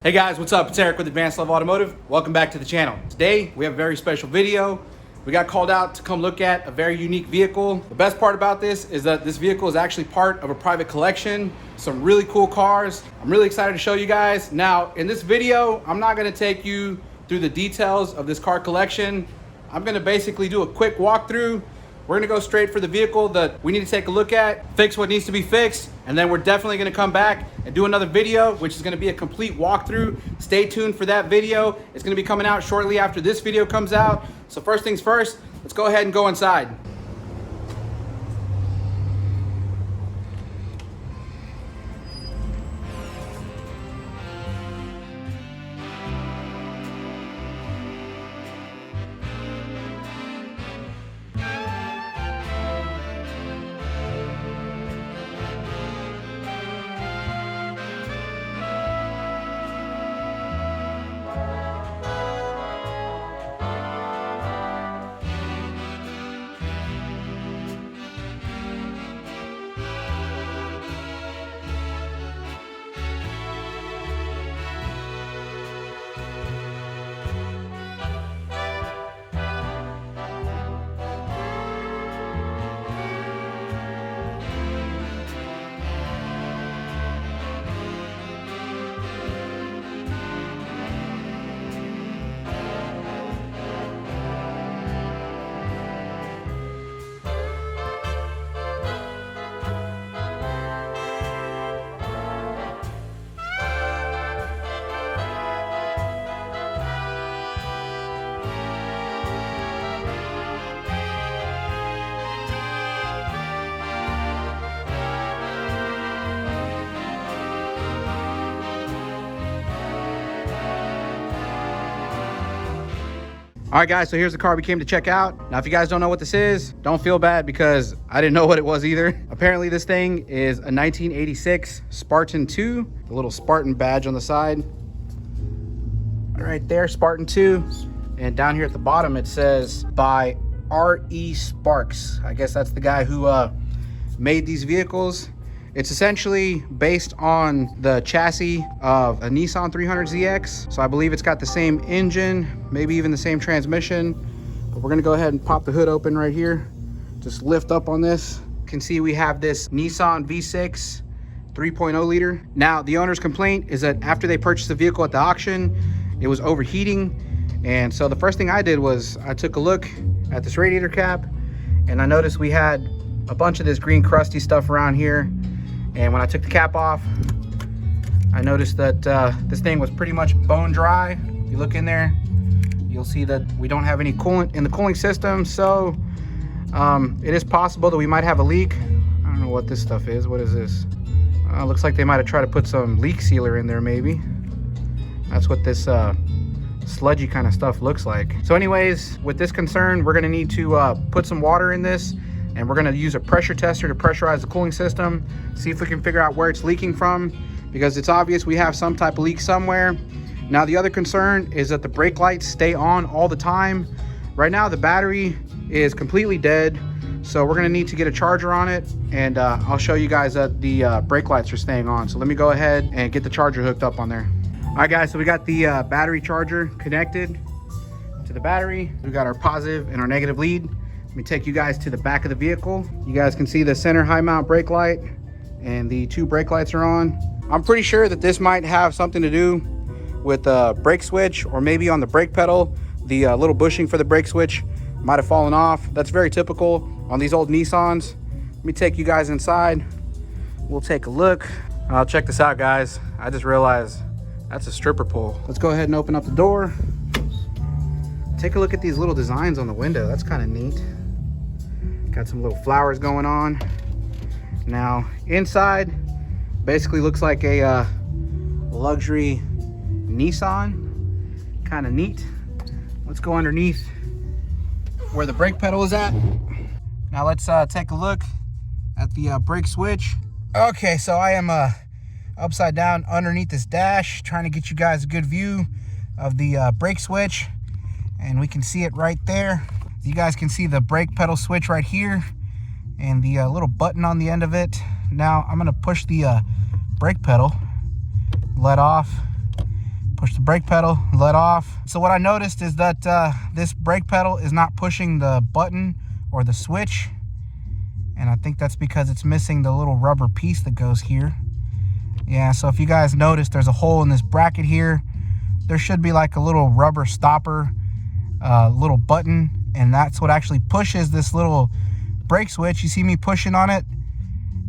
Hey guys, what's up? It's Eric with Advanced Love Automotive. Welcome back to the channel. Today, we have a very special video. We got called out to come look at a very unique vehicle. The best part about this is that this vehicle is actually part of a private collection. Some really cool cars. I'm really excited to show you guys. Now, in this video, I'm not gonna take you through the details of this car collection. I'm gonna basically do a quick walkthrough. We're gonna go straight for the vehicle that we need to take a look at, fix what needs to be fixed, and then we're definitely gonna come back and do another video, which is gonna be a complete walkthrough. Stay tuned for that video. It's gonna be coming out shortly after this video comes out. So first things first, let's go ahead and go inside. All right, guys, so here's the car we came to check out. Now, if you guys don't know what this is, don't feel bad because I didn't know what it was either. Apparently, this thing is a 1986 Spartan II, the little Spartan badge on the side. Right there, Spartan II. And down here at the bottom, it says by R.E. Sparks. I guess that's the guy who made these vehicles. It's essentially based on the chassis of a Nissan 300ZX. So I believe it's got the same engine, maybe even the same transmission. But we're gonna go ahead and pop the hood open right here. Just lift up on this. You can see we have this Nissan V6 3.0 liter. Now, the owner's complaint is that after they purchased the vehicle at the auction, it was overheating. And so the first thing I did was I took a look at this radiator cap and I noticed we had a bunch of this green crusty stuff around here. And when I took the cap off, I noticed that this thing was pretty much bone dry. If you look in there, you'll see that we don't have any coolant in the cooling system. So it is possible that we might have a leak. I don't know what this stuff is. What is this? Looks like they might have tried to put some leak sealer in there maybe. That's what this sludgy kind of stuff looks like. So anyways, with this concern, we're gonna need to put some water in this. And we're gonna use a pressure tester to pressurize the cooling system, see if we can figure out where it's leaking from, because it's obvious we have some type of leak somewhere. Now, the other concern is that the brake lights stay on all the time. Right now, the battery is completely dead, so we're gonna need to get a charger on it, and I'll show you guys that the brake lights are staying on. So let me go ahead and get the charger hooked up on there. All right, guys, so we got the battery charger connected to the battery. We got our positive and our negative lead. Let me take you guys to the back of the vehicle. You guys can see the center high mount brake light and the two brake lights are on. I'm pretty sure that this might have something to do with the brake switch, or maybe on the brake pedal, the little bushing for the brake switch might have fallen off. That's very typical on these old Nissans. Let me take you guys inside. We'll take a look. Check this out, guys. I just realized that's a stripper pole. Let's go ahead and open up the door. Take a look at these little designs on the window. That's kind of neat. Got some little flowers going on. Now, inside basically looks like a luxury Nissan. Kind of neat. Let's go underneath where the brake pedal is at. Now let's take a look at the brake switch. Okay, so I am upside down underneath this dash, trying to get you guys a good view of the brake switch, and we can see it right there. You guys can see the brake pedal switch right here and the little button on the end of it. Now I'm gonna push the brake pedal, let off, Push the brake pedal, let off. So what I noticed is that this brake pedal is not pushing the button or the switch. And I think that's because it's missing the little rubber piece that goes here. Yeah, so if you guys notice, there's a hole in this bracket here. There should be like a little rubber stopper, little button, and that's what actually pushes this little brake switch. You see me pushing on it?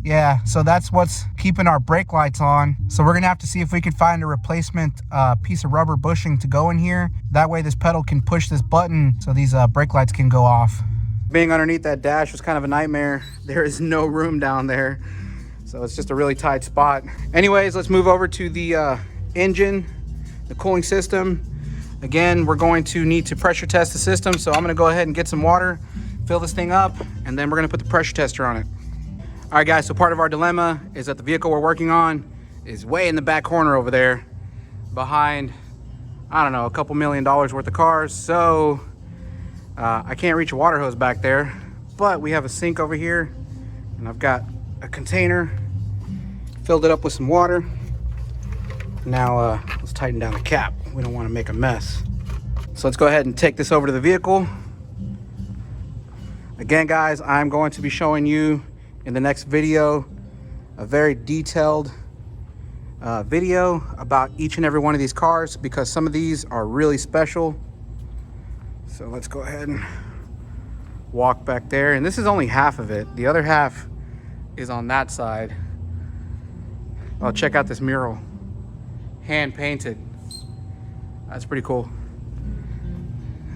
Yeah, so that's what's keeping our brake lights on. So we're gonna have to see if we can find a replacement piece of rubber bushing to go in here. That way this pedal can push this button so these brake lights can go off. Being underneath that dash was kind of a nightmare. There is no room down there. So it's just a really tight spot. Anyways, let's move over to the engine, the cooling system. Again, we're going to need to pressure test the system. So I'm gonna go ahead and get some water, fill this thing up, and then we're gonna put the pressure tester on it. All right, guys, so part of our dilemma is that the vehicle we're working on is way in the back corner over there behind, I don't know, a couple $1 million worth of cars. So I can't reach a water hose back there, but we have a sink over here, and I've got a container, filled it up with some water. Now let's tighten down the cap. We don't want to make a mess. So let's go ahead and take this over to the vehicle. Again, guys, I'm going to be showing you in the next video a very detailed video about each and every one of these cars, because some of these are really special. So let's go ahead and walk back there, and this is only half of it. The other half is on that side. Oh, check out this mural, hand painted. That's pretty cool.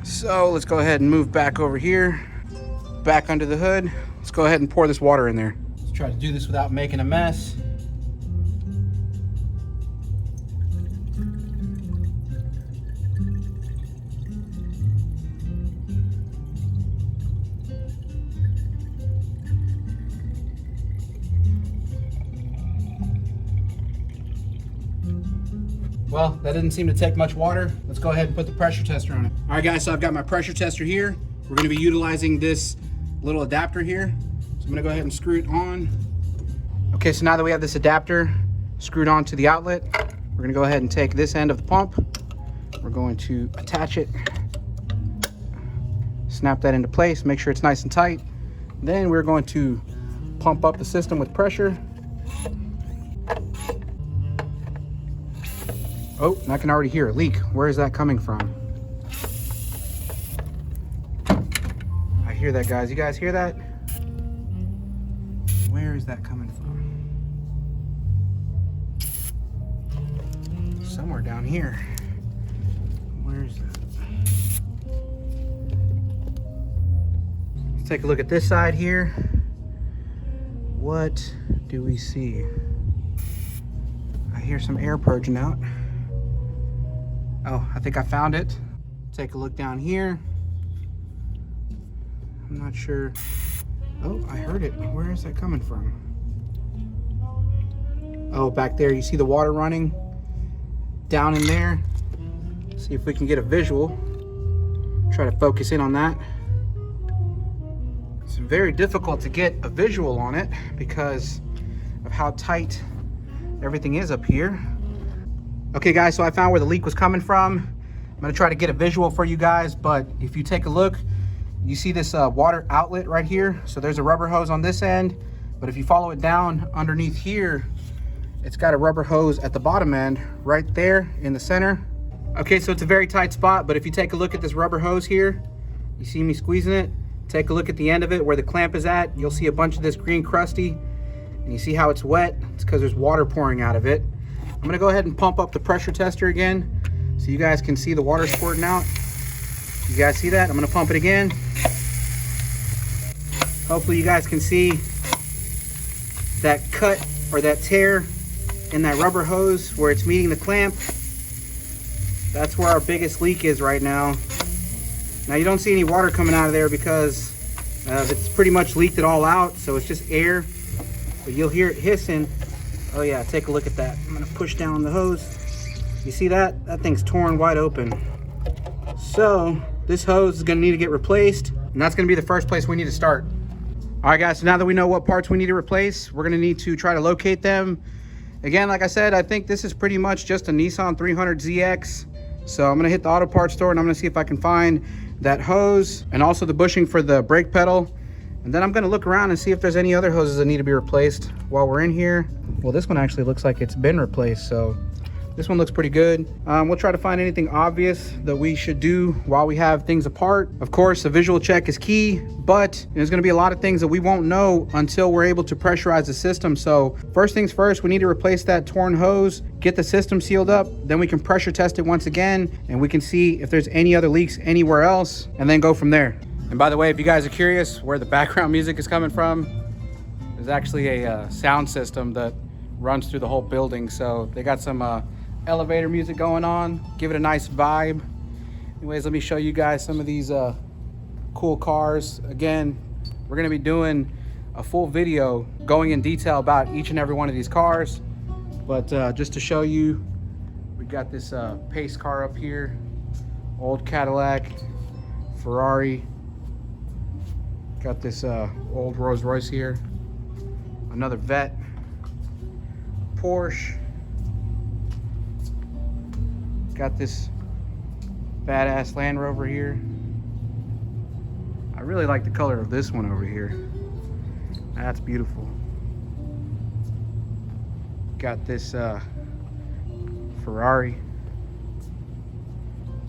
So let's go ahead and move back over here, back under the hood. Let's go ahead and pour this water in there. Let's try to do this without making a mess. Well, that didn't seem to take much water. Let's go ahead and put the pressure tester on it. All right, guys, so I've got my pressure tester here. We're gonna be utilizing this little adapter here. So I'm gonna go ahead and screw it on. Okay, so now that we have this adapter screwed onto the outlet, we're gonna go ahead and take this end of the pump. We're going to attach it, snap that into place, make sure it's nice and tight. Then we're going to pump up the system with pressure. Oh, and I can already hear a leak. Where is that coming from? I hear that, guys. You guys hear that? Where is that coming from? Somewhere down here. Where is that? Let's take a look at this side here. What do we see? I hear some air purging out. Oh, I think I found it. Take a look down here. I'm not sure. Oh, I heard it. Where is that coming from? Oh, back there. You see the water running down in there? See if we can get a visual. Try to focus in on that. It's very difficult to get a visual on it because of how tight everything is up here. Okay, guys, so I found where the leak was coming from. I'm gonna try to get a visual for you guys, but if you take a look, you see this water outlet right here. So there's a rubber hose on this end, but if you follow it down underneath here, it's got a rubber hose at the bottom end right there in the center. Okay, so it's a very tight spot, but if you take a look at this rubber hose here, you see me squeezing it, take a look at the end of it where the clamp is at, you'll see a bunch of this green crusty, and you see how it's wet? It's because there's water pouring out of it. I'm gonna go ahead and pump up the pressure tester again so you guys can see the water squirting out. You guys see that? I'm gonna pump it again. Hopefully you guys can see that cut or that tear in that rubber hose where it's meeting the clamp. That's where our biggest leak is right now. Now you don't see any water coming out of there because it's pretty much leaked it all out, so it's just air. But you'll hear it hissing. Oh yeah, take a look at that. I'm gonna push down the hose. You see that? That thing's torn wide open. So this hose is gonna need to get replaced, and that's gonna be the first place we need to start. All right, guys, so now that we know what parts we need to replace, we're gonna need to try to locate them Again, like I said, I think this is pretty much just a Nissan 300ZX. So I'm gonna hit the auto parts store and I'm gonna see if I can find that hose and also the bushing for the brake pedal. And then I'm gonna look around and see if there's any other hoses that need to be replaced while we're in here. Well, this one actually looks like it's been replaced, so this one looks pretty good. We'll try to find anything obvious that we should do while we have things apart. Of course, a visual check is key, but there's gonna be a lot of things that we won't know until we're able to pressurize the system. So first things first, we need to replace that torn hose, get the system sealed up, then we can pressure test it once again, and we can see if there's any other leaks anywhere else, and then go from there. And by the way, if you guys are curious where the background music is coming from, there's actually a sound system that runs through the whole building. So they got some elevator music going on, give it a nice vibe. Anyways, let me show you guys some of these cool cars. Again, we're gonna be doing a full video going in detail about each and every one of these cars. But just to show you, we got this pace car up here, old Cadillac, Ferrari. Got this old Rolls Royce here, another Vet, Porsche. Got this badass Land Rover here. I really like the color of this one over here. That's beautiful. Got this Ferrari.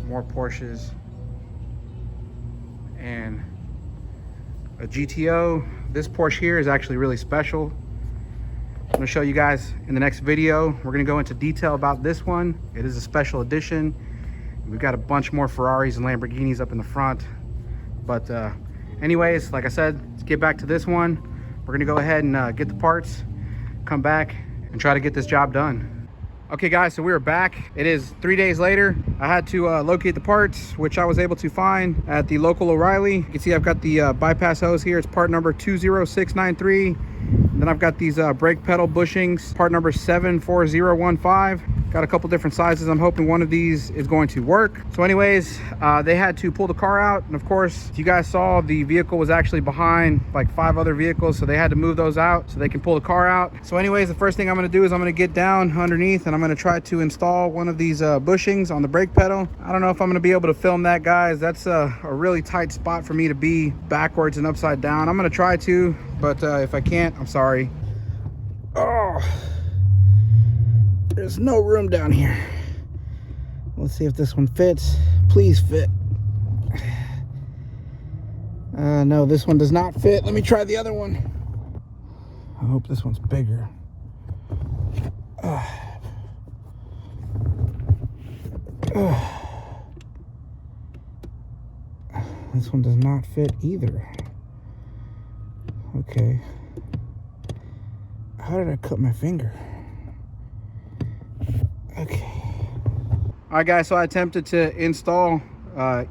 More Porsches. And a GTO. This Porsche here is actually really special. I'm gonna show you guys in the next video. We're gonna go into detail about this one. It is a special edition. We've got a bunch more Ferraris and Lamborghinis up in the front. But anyways, like I said, let's get back to this one. We're gonna go ahead and get the parts, come back and try to get this job done. Okay guys, so we are back. It is 3 days later. I had to locate the parts, which I was able to find at the local O'Reilly. You can see I've got the bypass hose here. It's part number 20693. And then I've got these brake pedal bushings, part number 74015. Got a couple different sizes. I'm hoping one of these is going to work. So anyways, they had to pull the car out. And of course, you guys saw the vehicle was actually behind like 5 other vehicles. So they had to move those out so they can pull the car out. So anyways, the first thing I'm gonna do is I'm gonna get down underneath and I'm gonna try to install one of these bushings on the brake pedal. I don't know if I'm gonna be able to film that, guys. That's a really tight spot for me to be backwards and upside down. I'm gonna try to, but if I can't, I'm sorry. Oh, there's no room down here. Let's see if this one fits. Please fit. No, this one does not fit. Let me try the other one. I hope this one's bigger. This one does not fit either. Okay. How did I cut my finger? Okay. All right, guys, so I attempted to install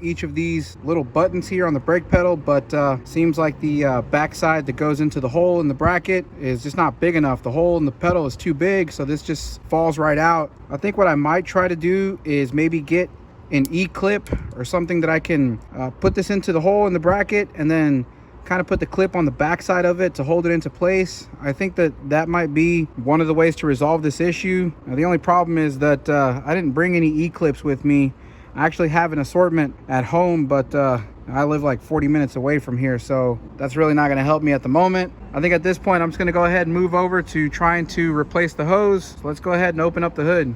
each of these little buttons here on the brake pedal, but seems like the backside that goes into the hole in the bracket is just not big enough. The hole in the pedal is too big, so this just falls right out. I think what I might try to do is maybe get an E-clip or something that I can put this into the hole in the bracket and then kind of put the clip on the back side of it to hold it into place. I think that might be one of the ways to resolve this issue. Now, the only problem is that I didn't bring any E-clips with me. I actually have an assortment at home, but I live like 40 minutes away from here, so that's really not going to help me at the moment. I think at this point I'm just going to go ahead and move over to trying to replace the hose. So let's go ahead and open up the hood.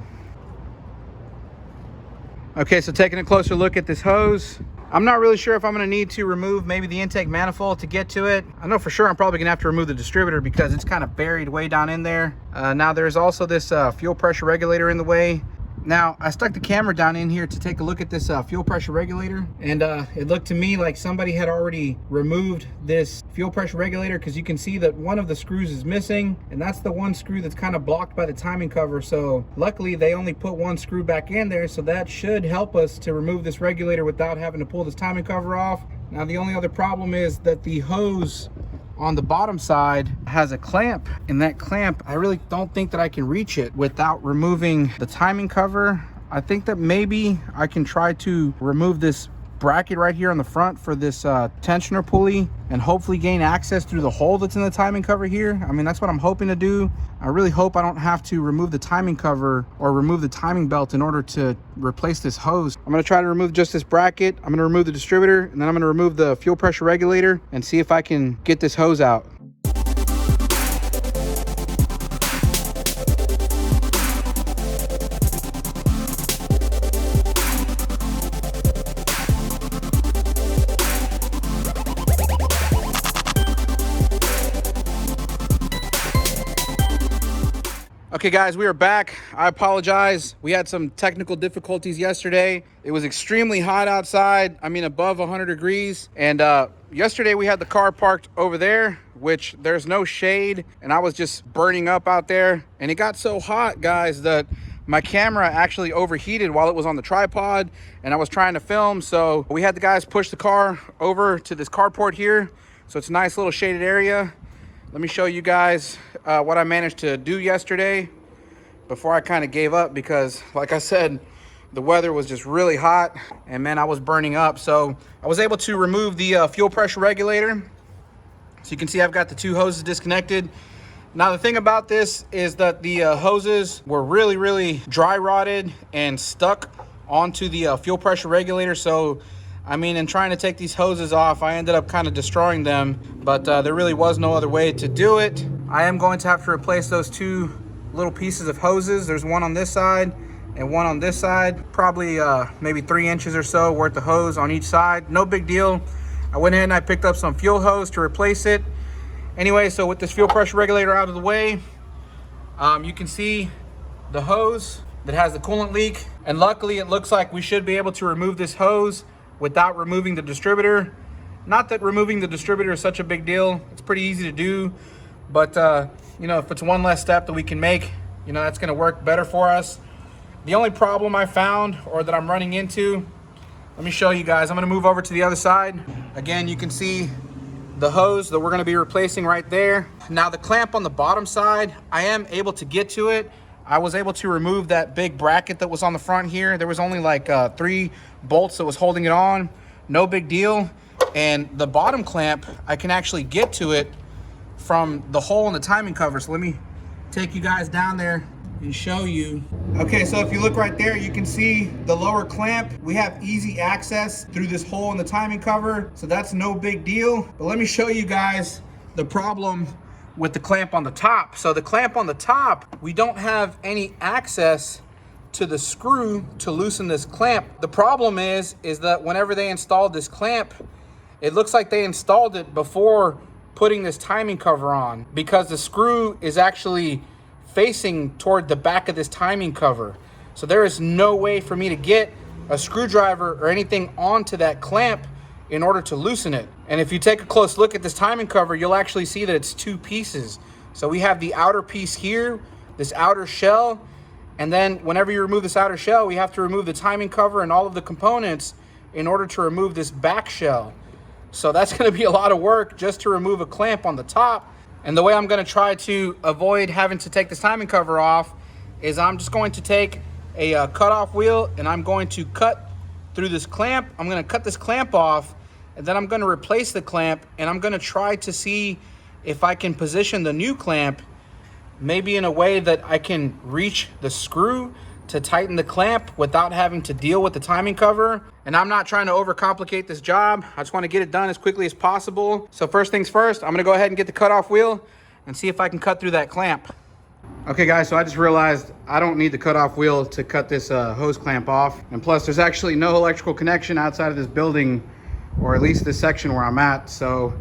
Okay, so taking a closer look at this hose, I'm not really sure if I'm going to need to remove maybe the intake manifold to get to it. I know for sure I'm probably going to have to remove the distributor because it's kind of buried way down in there. Now there's also this fuel pressure regulator in the way. Now, I stuck the camera down in here to take a look at this fuel pressure regulator, and it looked to me like somebody had already removed this fuel pressure regulator, because you can see that one of the screws is missing, and that's the one screw that's kind of blocked by the timing cover. So luckily they only put one screw back in there, so that should help us to remove this regulator without having to pull this timing cover off. Now, the only other problem is that the hose on the bottom side has a clamp, and that clamp, I really don't think that I can reach it without removing the timing cover. I think that maybe I can try to remove this bracket right here on the front for this tensioner pulley and hopefully gain access through the hole that's in the timing cover here. I mean, that's what I'm hoping to do. I really hope I don't have to remove the timing cover or remove the timing belt in order to replace this hose. I'm gonna try to remove just this bracket. I'm gonna remove the distributor, and then I'm gonna remove the fuel pressure regulator and see if I can get this hose out. Okay guys, we are back. I apologize. We had some technical difficulties yesterday. It was extremely hot outside. I mean, above 100 degrees. And yesterday we had the car parked over there, which there's no shade. And I was just burning up out there. And it got so hot, guys, that my camera actually overheated while it was on the tripod and I was trying to film. So we had the guys push the car over to this carport here. So it's a nice little shaded area. Let me show you guys what I managed to do yesterday before I kind of gave up, because like I said, the weather was just really hot and man, I was burning up. So I was able to remove the fuel pressure regulator. So you can see I've got the two hoses disconnected. Now the thing about this is that the hoses were really dry rotted and stuck onto the fuel pressure regulator. So I mean, in trying to take these hoses off, I ended up kind of destroying them, but there really was no other way to do it. I am going to have to replace those two little pieces of hoses. There's one on this side and one on this side, probably maybe 3 inches or so worth of hose on each side. No big deal. I went ahead and I picked up some fuel hose to replace it. Anyway, so with this fuel pressure regulator out of the way, you can see the hose that has the coolant leak. And luckily it looks like we should be able to remove this hose without removing the distributor. Not that removing the distributor is such a big deal. It's pretty easy to do, but you know, if it's one less step that we can make, you know, that's gonna work better for us. The only problem I found, or that I'm running into, let me show you guys. I'm gonna move over to the other side. Again, you can see the hose that we're gonna be replacing right there. Now the clamp on the bottom side, I am able to get to it. I was able to remove that big bracket that was on the front here. There was only like 3 bolts that was holding it on. No big deal. And the bottom clamp, I can actually get to it from the hole in the timing cover. So let me take you guys down there and show you. Okay, so if you look right there, you can see the lower clamp. We have easy access through this hole in the timing cover, so that's no big deal. But let me show you guys the problem with the clamp on the top. So the clamp on the top, we don't have any access to the screw to loosen this clamp. The problem is that whenever they installed this clamp, it looks like they installed it before putting this timing cover on, because the screw is actually facing toward the back of this timing cover. So there is no way for me to get a screwdriver or anything onto that clamp in order to loosen it. And if you take a close look at this timing cover, you'll actually see that it's 2 pieces. So we have the outer piece here, this outer shell, and then whenever you remove this outer shell, we have to remove the timing cover and all of the components in order to remove this back shell. So that's gonna be a lot of work just to remove a clamp on the top. And the way I'm gonna try to avoid having to take this timing cover off is I'm just going to take a cutoff wheel and I'm going to cut through this clamp. I'm gonna cut this clamp off, and then I'm gonna replace the clamp, and I'm gonna try to see if I can position the new clamp maybe in a way that I can reach the screw to tighten the clamp without having to deal with the timing cover. And I'm not trying to overcomplicate this job. I just want to get it done as quickly as possible. So first things first, I'm gonna go ahead and get the cutoff wheel and see if I can cut through that clamp. Okay guys, so I just realized I don't need the cutoff wheel to cut this hose clamp off. And plus there's actually no electrical connection outside of this building, or at least this section where I'm at. So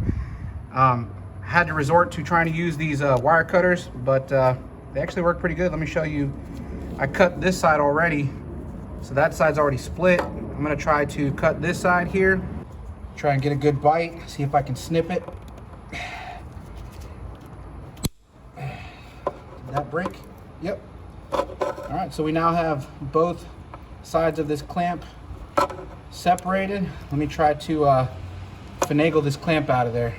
had to resort to trying to use these wire cutters, but they actually work pretty good. Let me show you. I cut this side already, so that side's already split. I'm gonna try to cut this side here, try and get a good bite, see if I can snip it. That break? Yep. All right, so we now have both sides of this clamp separated. Let me try to finagle this clamp out of there.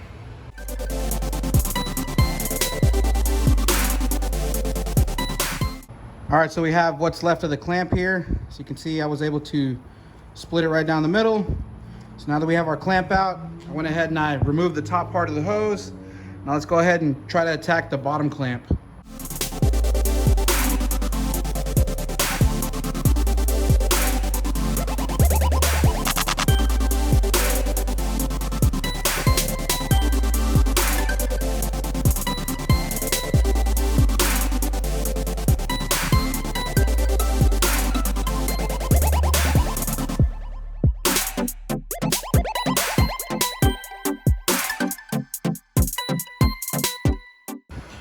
All right, so we have what's left of the clamp here. So you can see I was able to split it right down the middle. So now that we have our clamp out, I went ahead and I removed the top part of the hose. Now let's go ahead and try to attack the bottom clamp.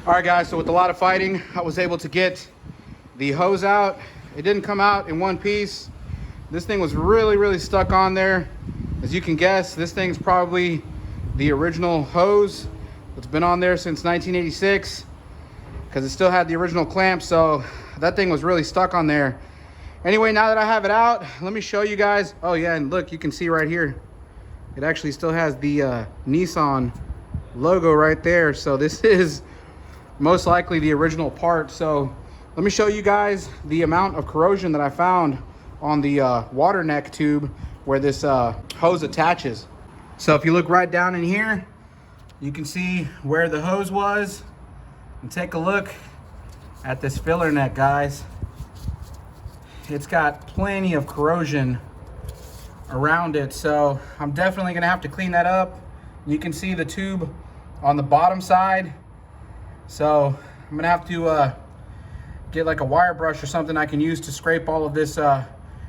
All right guys, so with a lot of fighting, I was able to get the hose out. It didn't come out in one piece. This thing was really stuck on there. As you can guess, this thing's probably the original hose that's been on there since 1986 because it still had the original clamp, so that thing was really stuck on there. Anyway, now that I have it out, let me show you guys. Oh yeah, and look, you can see right here, it actually still has the Nissan logo right there. So this is most likely the original part. So let me show you guys the amount of corrosion that I found on the water neck tube where this hose attaches. So if you look right down in here, you can see where the hose was, and take a look at this filler neck, guys. It's got plenty of corrosion around it, so I'm definitely gonna have to clean that up. You can see the tube on the bottom side. So I'm gonna have to get like a wire brush or something I can use to scrape all of this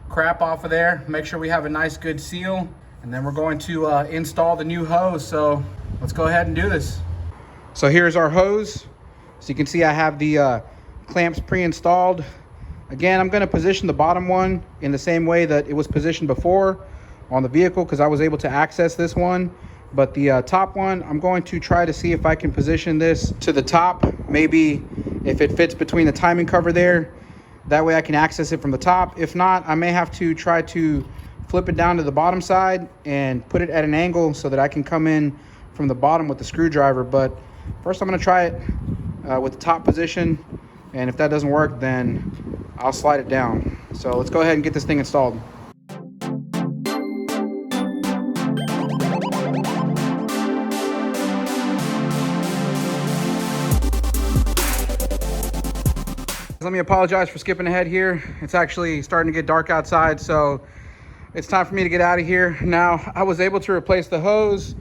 crap off of there. Make sure we have a nice good seal, and then we're going to install the new hose. So let's go ahead and do this. So here's our hose. So you can see I have the clamps pre-installed. Again, I'm gonna position the bottom one in the same way that it was positioned before on the vehicle because I was able to access this one. But the top one, I'm going to try to see if I can position this to the top. Maybe if it fits between the timing cover there, that way I can access it from the top. If not, I may have to try to flip it down to the bottom side and put it at an angle so that I can come in from the bottom with the screwdriver. But first I'm gonna try it with the top position. And if that doesn't work, then I'll slide it down. So let's go ahead and get this thing installed. Let me apologize for skipping ahead here. It's actually starting to get dark outside, so it's time for me to get out of here. Now, I was able to replace the hose,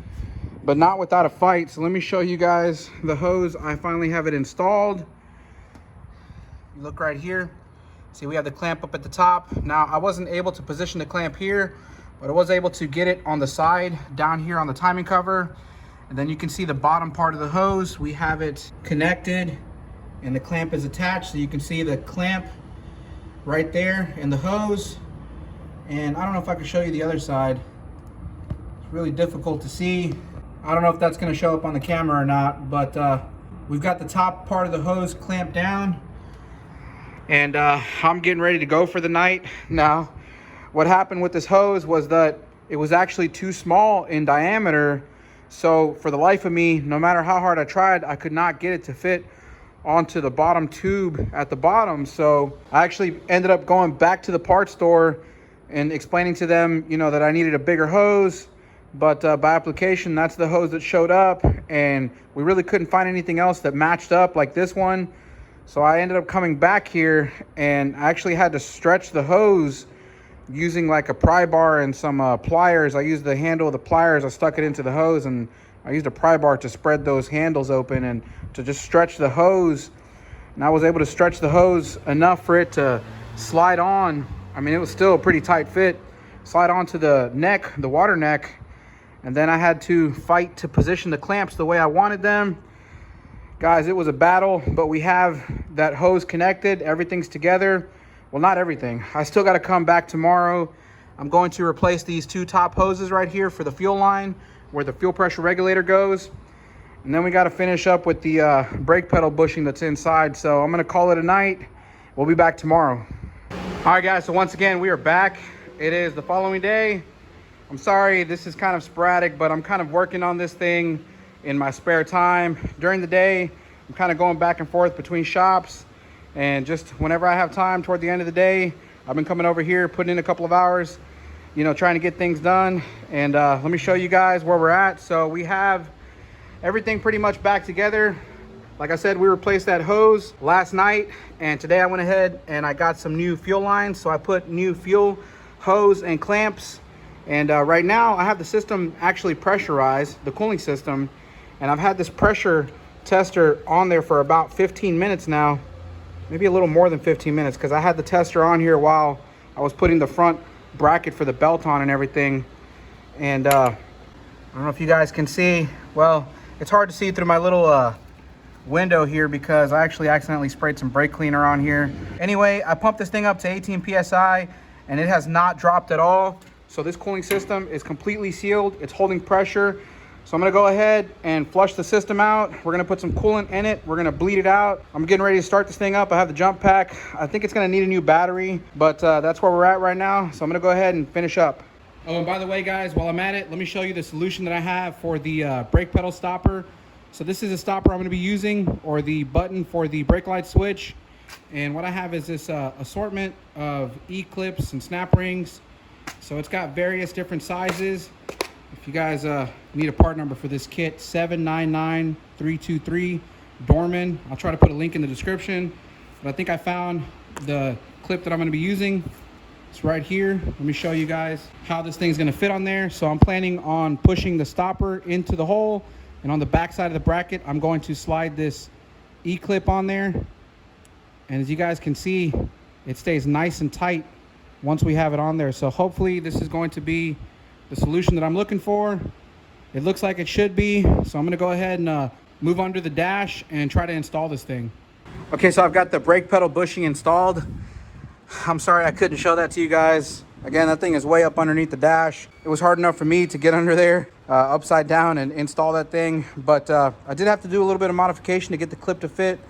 but not without a fight. So let me show you guys the hose. I finally have it installed. You look right here. See, we have the clamp up at the top. Now, I wasn't able to position the clamp here, but I was able to get it on the side down here on the timing cover. And then you can see the bottom part of the hose. We have it connected and the clamp is attached, so you can see the clamp right there and the hose. And I don't know if I can show you the other side. It's really difficult to see. I don't know if that's gonna show up on the camera or not, but we've got the top part of the hose clamped down, and I'm getting ready to go for the night. Now, what happened with this hose was that it was actually too small in diameter, so for the life of me, no matter how hard I tried, I could not get it to fit onto the bottom tube at the bottom. So I actually ended up going back to the parts store and explaining to them, you know, that I needed a bigger hose, but by application, that's the hose that showed up, and we really couldn't find anything else that matched up like this one. So I ended up coming back here, and I actually had to stretch the hose using like a pry bar and some pliers. I used the handle of the pliers, I stuck it into the hose, and I used a pry bar to spread those handles open and to just stretch the hose. And I was able to stretch the hose enough for it to slide on. I mean, it was still a pretty tight fit. Slide onto the neck, the water neck. And then I had to fight to position the clamps the way I wanted them. Guys, it was a battle, but we have that hose connected. Everything's together. Well, not everything. I still got to come back tomorrow. I'm going to replace these two top hoses right here for the fuel line where the fuel pressure regulator goes. And then we got to finish up with the brake pedal bushing that's inside. So I'm going to call it a night. We'll be back tomorrow. All right, guys. So once again, we are back. It is the following day. I'm sorry, this is kind of sporadic, but I'm kind of working on this thing in my spare time. During the day, I'm kind of going back and forth between shops. And just whenever I have time toward the end of the day, I've been coming over here, putting in a couple of hours. you know, trying to get things done. And let me show you guys where we're at. So we have everything pretty much back together. Like I said, we replaced that hose last night, and today I went ahead and I got some new fuel lines. So I put new fuel hose and clamps, and right now I have the system actually pressurized, the cooling system, and I've had this pressure tester on there for about 15 minutes now, maybe a little more than 15 minutes, because I had the tester on here while I was putting the front bracket for the belt on and everything. And I don't know if you guys can see. Well, it's hard to see through my little window here because I actually accidentally sprayed some brake cleaner on here. Anyway, I pumped this thing up to 18 psi and it has not dropped at all. So this cooling system is completely sealed. It's holding pressure. So I'm gonna go ahead and flush the system out. We're gonna put some coolant in it. We're gonna bleed it out. I'm getting ready to start this thing up. I have the jump pack. I think it's gonna need a new battery, but that's where we're at right now. So I'm gonna go ahead and finish up. Oh, and by the way, guys, while I'm at it, let me show you the solution that I have for the brake pedal stopper. So this is a stopper I'm gonna be using, or the button for the brake light switch. And what I have is this assortment of E-clips and snap rings. So it's got various different sizes. If you guys need a part number for this kit, 799323 Dorman. I'll try to put a link in the description. But I think I found the clip that I'm gonna be using. It's right here. Let me show you guys how this thing's gonna fit on there. So I'm planning on pushing the stopper into the hole, and on the back side of the bracket, I'm going to slide this E-clip on there. And as you guys can see, it stays nice and tight once we have it on there. So hopefully this is going to be the solution that I'm looking for. It looks like it should be. So I'm gonna go ahead and move under the dash and try to install this thing. Okay, so I've got the brake pedal bushing installed. I'm sorry I couldn't show that to you guys. Again, that thing is way up underneath the dash. It was hard enough for me to get under there upside down and install that thing. But I did have to do a little bit of modification to get the clip to fit,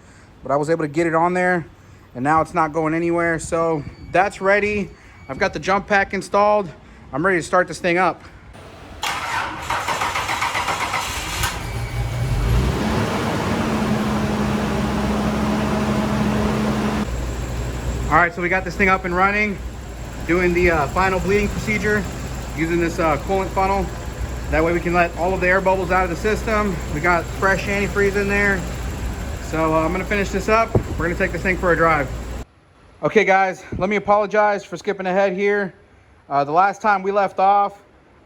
but I was able to get it on there, and now it's not going anywhere. So that's ready. I've got the jump pack installed. I'm ready to start this thing up. All right, so we got this thing up and running, doing the final bleeding procedure using this coolant funnel. That way we can let all of the air bubbles out of the system. We got fresh antifreeze in there. So I'm gonna finish this up. We're gonna take this thing for a drive. Okay guys, let me apologize for skipping ahead here. The last time we left off,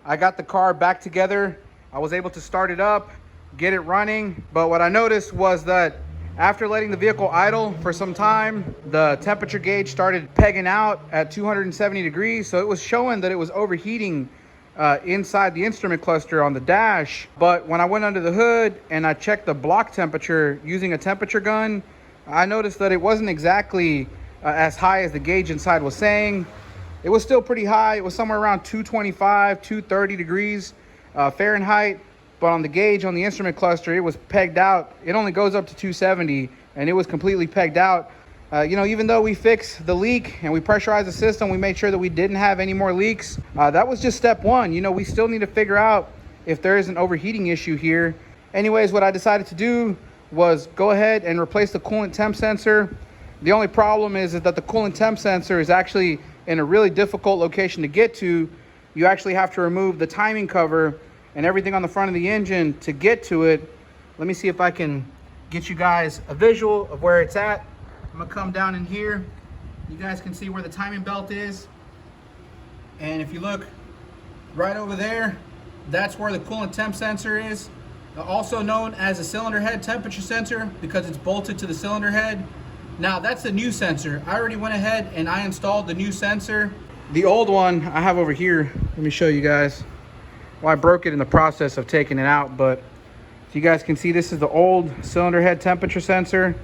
I got the car back together. I was able to start it up, get it running. But what I noticed was that after letting the vehicle idle for some time, the temperature gauge started pegging out at 270 degrees. So it was showing that it was overheating inside the instrument cluster on the dash. But when I went under the hood and I checked the block temperature using a temperature gun, I noticed that it wasn't exactly as high as the gauge inside was saying. It was still pretty high. It was somewhere around 225, 230 degrees Fahrenheit. But on the gauge on the instrument cluster, it was pegged out. It only goes up to 270, and it was completely pegged out. You know, even though we fixed the leak and we pressurized the system, we made sure that we didn't have any more leaks. That was just step one. You know, we still need to figure out if there is an overheating issue here. Anyways, what I decided to do was go ahead and replace the coolant temp sensor. The only problem is that the coolant temp sensor is actually in a really difficult location to get to. You actually have to remove the timing cover and everything on the front of the engine to get to it. Let me see if I can get you guys a visual of where it's at. I'm gonna come down in here. You guys can see where the timing belt is. And if you look right over there, that's where the coolant temp sensor is. Also known as a cylinder head temperature sensor because it's bolted to the cylinder head. Now that's the new sensor. I already went ahead and I installed the new sensor. The old one I have over here. Let me show you guys. Well, I broke it in the process of taking it out, but if you guys can see, this is the old cylinder head temperature sensor.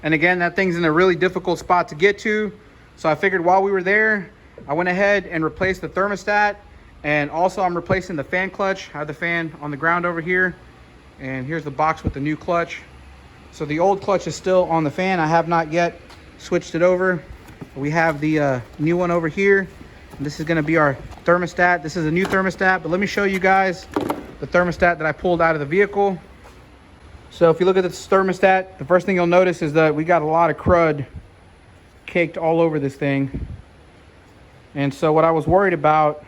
And again, that thing's in a really difficult spot to get to. So I figured while we were there, I went ahead and replaced the thermostat. And also I'm replacing the fan clutch. I have the fan on the ground over here. And here's the box with the new clutch. So the old clutch is still on the fan. I have not yet switched it over. We have the new one over here. And this is gonna be our thermostat. This is a new thermostat, but let me show you guys the thermostat that I pulled out of the vehicle. So if you look at this thermostat, the first thing you'll notice is that we got a lot of crud caked all over this thing. And so what I was worried about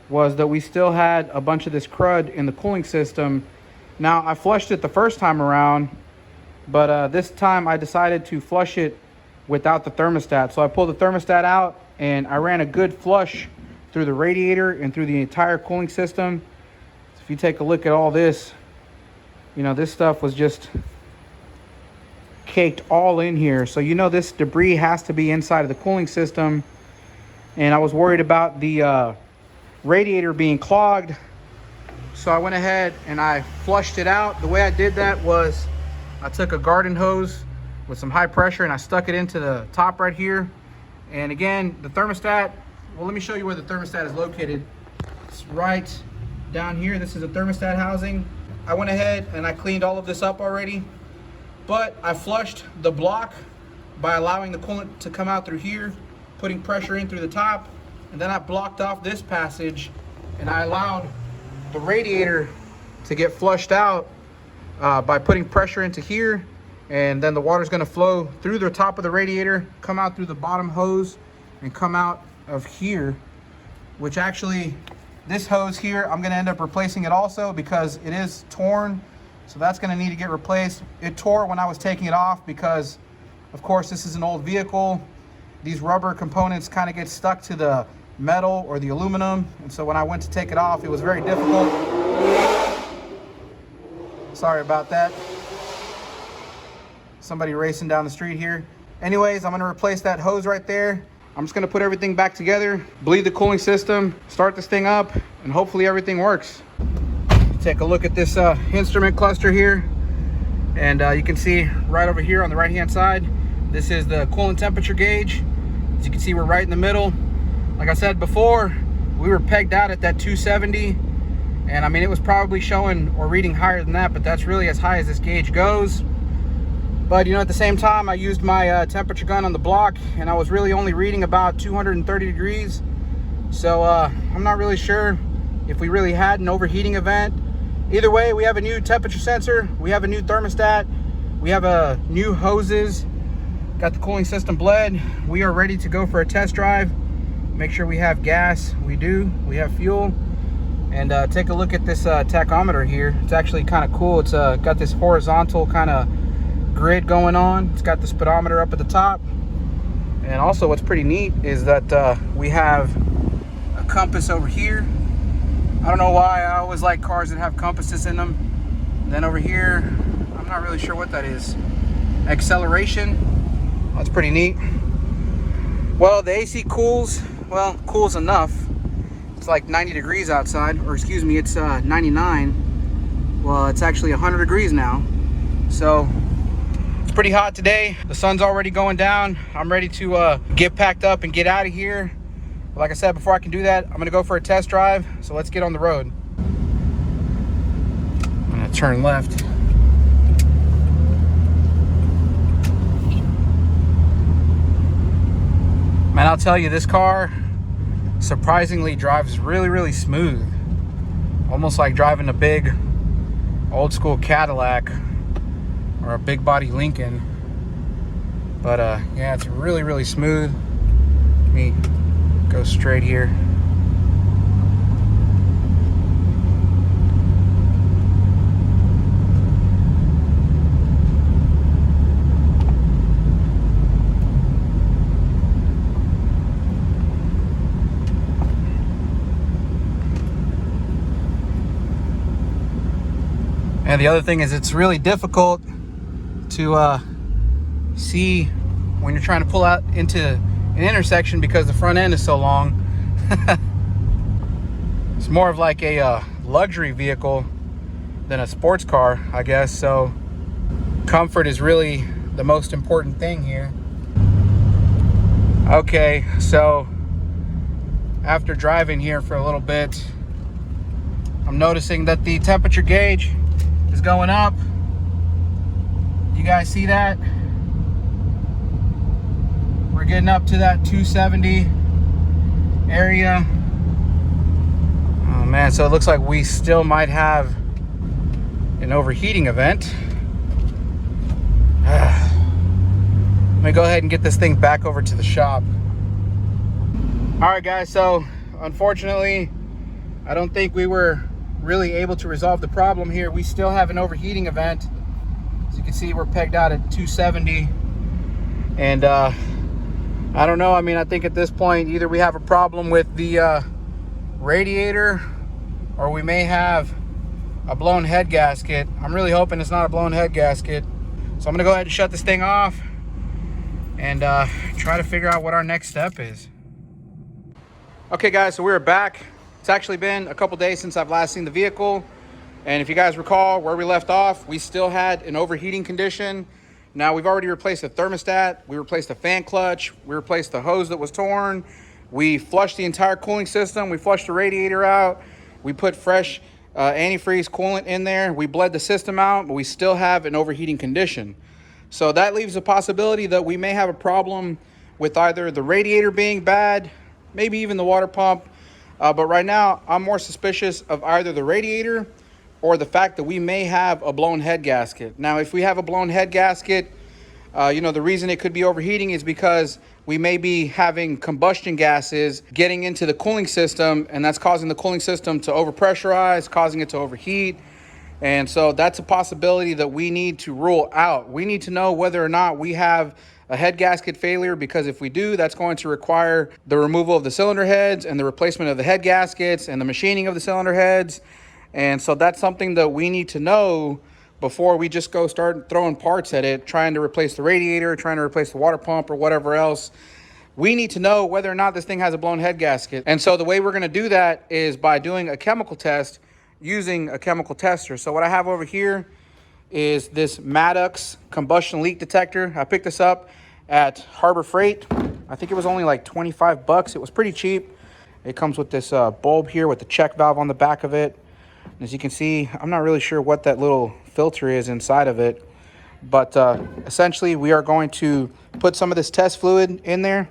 was that we still had a bunch of this crud in the cooling system. Now, I flushed it the first time around, but this time I decided to flush it without the thermostat. So I pulled the thermostat out and I ran a good flush through the radiator and through the entire cooling system. So if you take a look at all this, you know, this stuff was just caked all in here. So you know this debris has to be inside of the cooling system. And I was worried about the radiator being clogged. So I went ahead and I flushed it out. The way I did that was I took a garden hose with some high pressure and I stuck it into the top right here. And again, the thermostat, well, let me show you where the thermostat is located. It's right down here. This is a thermostat housing. I went ahead and I cleaned all of this up already, but I flushed the block by allowing the coolant to come out through here, putting pressure in through the top, and then I blocked off this passage and I allowed the radiator to get flushed out by putting pressure into here, and then the water's going to flow through the top of the radiator, come out through the bottom hose, and come out of here, which actually this hose here I'm going to end up replacing it also because it is torn, so that's going to need to get replaced. It tore when I was taking it off because of course this is an old vehicle. These rubber components kind of get stuck to the metal or the aluminum, and so when I went to take it off, it was very difficult. Sorry about that. Somebody racing down the street here. Anyways, I'm gonna replace that hose right there. I'm just gonna put everything back together, bleed the cooling system, start this thing up, and hopefully everything works. Take a look at this instrument cluster here, and you can see right over here on the right hand side, this is the coolant temperature gauge. As you can see, we're right in the middle. Like I said before, we were pegged out at that 270, and I mean, it was probably showing or reading higher than that, but that's really as high as this gauge goes. But you know, at the same time, I used my temperature gun on the block, and I was really only reading about 230 degrees. So I'm not really sure if we really had an overheating event. Either way, we have a new temperature sensor, we have a new thermostat, we have a new hoses, got the cooling system bled. We are ready to go for a test drive. Make sure we have gas. We do. We have fuel. And take a look at this tachometer here. It's actually kind of cool. It's got this horizontal kind of grid going on. It's got the speedometer up at the top. And also what's pretty neat is that we have a compass over here. I don't know why I always like cars that have compasses in them. And then over here, I'm not really sure what that is. Acceleration. That's pretty neat. Well, the AC cools, well, cools enough. It's like 90 degrees outside, or excuse me, it's 99. Well, it's actually 100 degrees now. So it's pretty hot today. The sun's already going down. I'm ready to get packed up and get out of here. But like I said, before I can do that, I'm gonna go for a test drive. So let's get on the road. I'm gonna turn left. Man, I'll tell you, this car surprisingly drives really, really smooth. Almost like driving a big old school Cadillac or a big body Lincoln. But yeah, it's really, really smooth. Let me go straight here. And the other thing is, it's really difficult to see when you're trying to pull out into an intersection because the front end is so long. It's more of like a luxury vehicle than a sports car, I guess. So comfort is really the most important thing here. Okay, so after driving here for a little bit, I'm noticing that the temperature gauge is going up. You guys see that? We're getting up to that 270 area. Oh man, so it looks like we still might have an overheating event. Let me go ahead and get this thing back over to the shop. All right guys, so unfortunately I don't think we were really able to resolve the problem here. We still have an overheating event. As you can see, we're pegged out at 270. And I don't know. I mean, I think at this point, either we have a problem with the radiator, or we may have a blown head gasket. I'm really hoping it's not a blown head gasket. So I'm gonna go ahead and shut this thing off and try to figure out what our next step is. Okay guys, so we're back. It's actually been a couple days since I've last seen the vehicle. And if you guys recall where we left off, we still had an overheating condition. Now we've already replaced the thermostat, we replaced the fan clutch, we replaced the hose that was torn, we flushed the entire cooling system, we flushed the radiator out, we put fresh antifreeze coolant in there, we bled the system out, but we still have an overheating condition. So that leaves a possibility that we may have a problem with either the radiator being bad, maybe even the water pump. But right now, I'm more suspicious of either the radiator or the fact that we may have a blown head gasket. Now, if we have a blown head gasket, you know, the reason it could be overheating is because we may be having combustion gases getting into the cooling system, and that's causing the cooling system to overpressurize, causing it to overheat. And so that's a possibility that we need to rule out. We need to know whether or not we have a head gasket failure, because if we do, that's going to require the removal of the cylinder heads and the replacement of the head gaskets and the machining of the cylinder heads. And so that's something that we need to know before we just go start throwing parts at it, trying to replace the radiator, trying to replace the water pump or whatever else. We need to know whether or not this thing has a blown head gasket. And so the way we're gonna do that is by doing a chemical test using a chemical tester. So what I have over here is this Maddox combustion leak detector. I picked this up at Harbor Freight. I think it was only like 25 bucks. It was pretty cheap. It comes with this bulb here with the check valve on the back of it. As you can see, I'm not really sure what that little filter is inside of it, but essentially we are going to put some of this test fluid in there.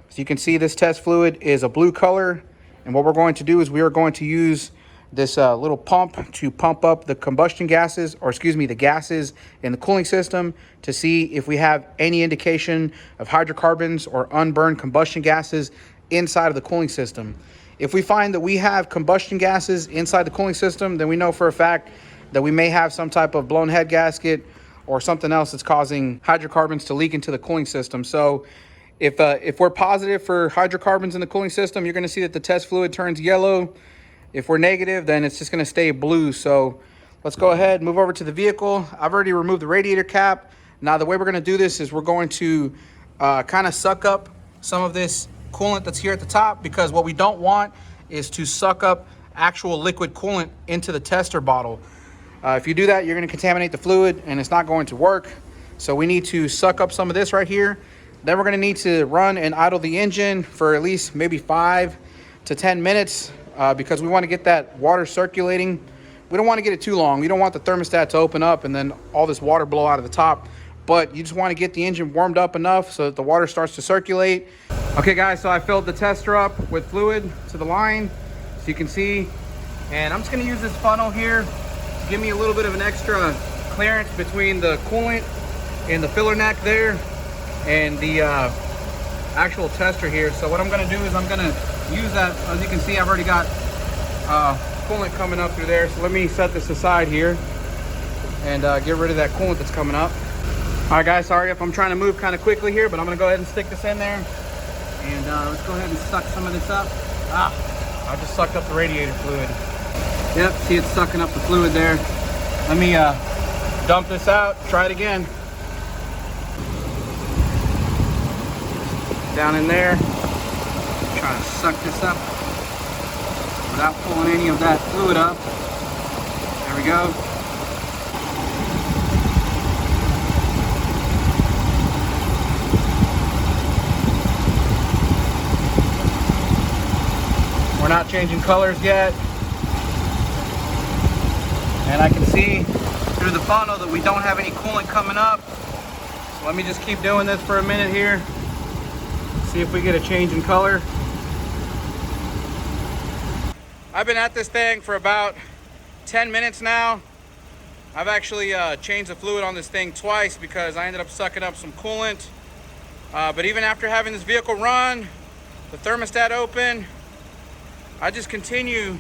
As you can see, this test fluid is a blue color, and what we're going to do is we are going to use this little pump to pump up the combustion gases, or excuse me, the gases in the cooling system, to see if we have any indication of hydrocarbons or unburned combustion gases inside of the cooling system. If we find that we have combustion gases inside the cooling system, then we know for a fact that we may have some type of blown head gasket or something else that's causing hydrocarbons to leak into the cooling system. So if we're positive for hydrocarbons in the cooling system, you're gonna see that the test fluid turns yellow. If we're negative, then it's just gonna stay blue. So let's go ahead and move over to the vehicle. I've already removed the radiator cap. Now the way we're gonna do this is we're going to kind of suck up some of this coolant that's here at the top, because what we don't want is to suck up actual liquid coolant into the tester bottle. If you do that, you're gonna contaminate the fluid and it's not going to work. So we need to suck up some of this right here. Then we're gonna need to run and idle the engine for at least maybe 5 to 10 minutes because we wanna get that water circulating. We don't wanna get it too long. We don't want the thermostat to open up and then all this water blow out of the top, but you just wanna get the engine warmed up enough so that the water starts to circulate. Okay guys, so I filled the tester up with fluid to the line, so you can see, and I'm just gonna use this funnel here to give me a little bit of an extra clearance between the coolant and the filler neck there and the actual tester here. So what I'm gonna do is I'm gonna use that. As you can see, I've already got coolant coming up through there. So let me set this aside here and get rid of that coolant that's coming up. All right guys, sorry if I'm trying to move kind of quickly here, but I'm gonna go ahead and stick this in there. And let's go ahead and suck some of this up. I just sucked up the radiator fluid. Yep, see it's sucking up the fluid there. Let me dump this out, try it again. Down in there, try to suck this up without pulling any of that fluid up. There we go. We're not changing colors yet. And I can see through the funnel that we don't have any coolant coming up. So let me just keep doing this for a minute here. See if we get a change in color. I've been at this thing for about 10 minutes now. I've actually changed the fluid on this thing twice because I ended up sucking up some coolant. But even after having this vehicle run, the thermostat open, I just continue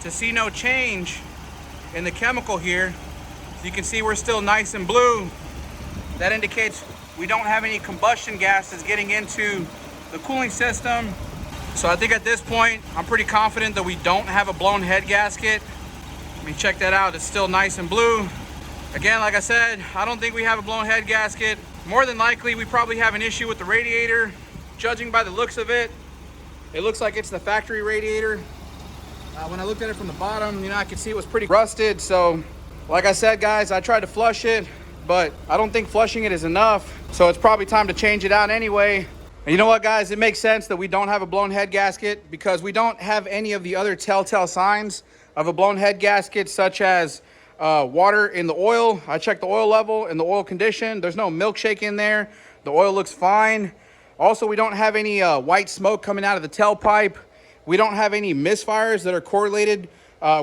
to see no change in the chemical here. So you can see we're still nice and blue. That indicates we don't have any combustion gases getting into the cooling system. So I think at this point, I'm pretty confident that we don't have a blown head gasket. Let me check that out. It's still nice and blue. Again, like I said, I don't think we have a blown head gasket. More than likely, we probably have an issue with the radiator. Judging by the looks of it, it looks like it's the factory radiator. When I looked at it from the bottom, I could see it was pretty rusted. So like I said, guys, I tried to flush it, but I don't think flushing it is enough. So it's probably time to change it out anyway. And you know what, guys? It makes sense that we don't have a blown head gasket because we don't have any of the other telltale signs of a blown head gasket, such as water in the oil. I checked the oil level and the oil condition. There's no milkshake in there. The oil looks fine. Also, we don't have any white smoke coming out of the tailpipe. We don't have any misfires that are correlated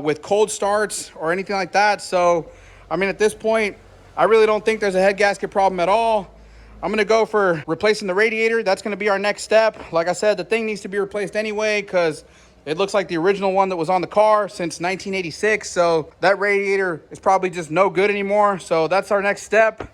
with cold starts or anything like that. So, I mean, at this point, I really don't think there's a head gasket problem at all. I'm gonna go for replacing the radiator. That's gonna be our next step. Like I said, the thing needs to be replaced anyway because it looks like the original one that was on the car since 1986. So that radiator is probably just no good anymore. So that's our next step.